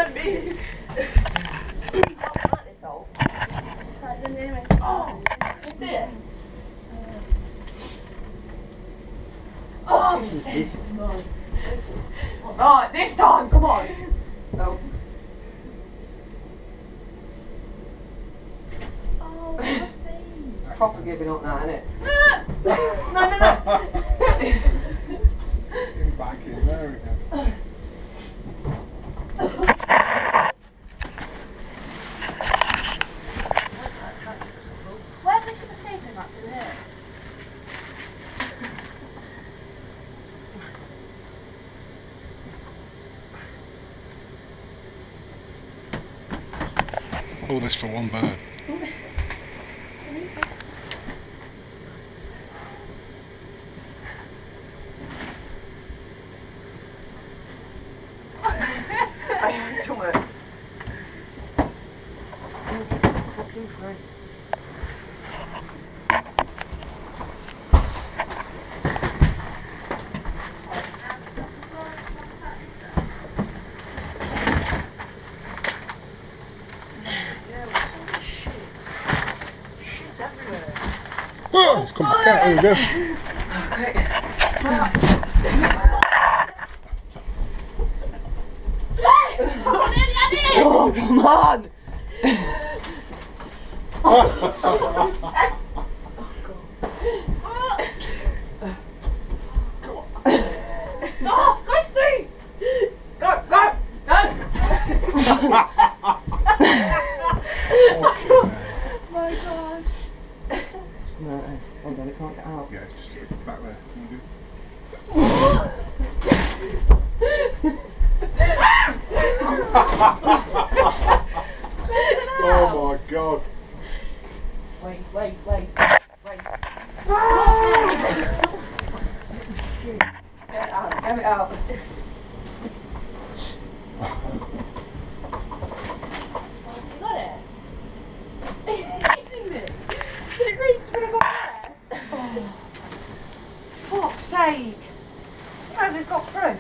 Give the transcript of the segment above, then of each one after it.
sent me. Oh, See it? oh, Right, this time, come on. No. oh, what's saying? Proper giving up now, innit? No. Get back in there again. Where's the escaping back through here? All this for one bird. I don't it. Fucking free. Oh, it's come back out. Here we go. Okay. Oh, come on! Oh, for God's sake! Go, go, go! My God. No, hold on, it can't get out. Yeah, it's just back there. Can you do? Oh my God. Wait, wait, wait, wait. Get it out, get it out. You got it? He's eating it. The green's gonna go there. Oh, fuck's sake. How's this got through?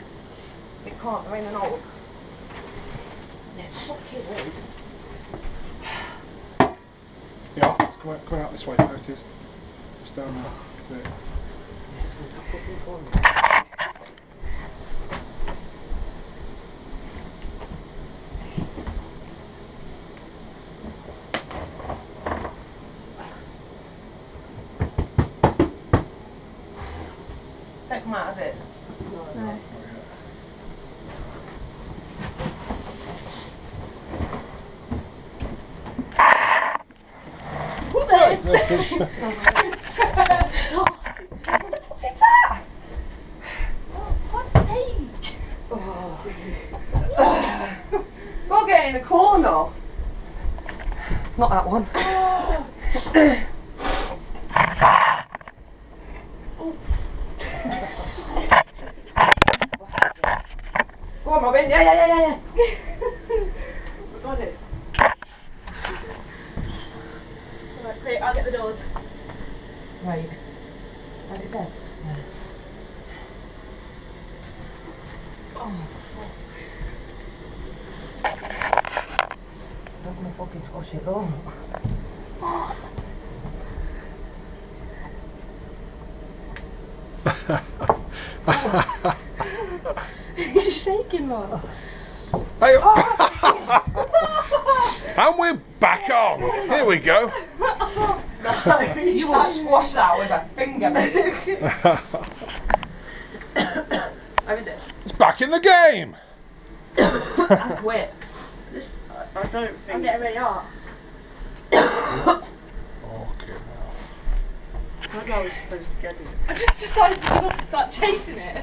It can't, they're in an hole. Yeah, fuck it is. Yeah, it's coming out this way. There it is. Just down there. That's it. Yeah, it's going to fucking corner. Don't come out, has it? No. There it is. What the fuck is that? For God's sake! Go get in the corner. Not that one. Go on, Robin. Yeah. We got it. Alright, quick, I'll get the doors. Right. As it said. Yeah. Oh, fuck. Don't want to fucking squash it though. He's just shaking, Mark. Hey, and we're back on. Here we go. You will squash that with a finger. How is it? It's back in the game. I quit. This, I don't I'm think. getting really hot. Okay, now. I was supposed to get it. I just decided to get up and start chasing it.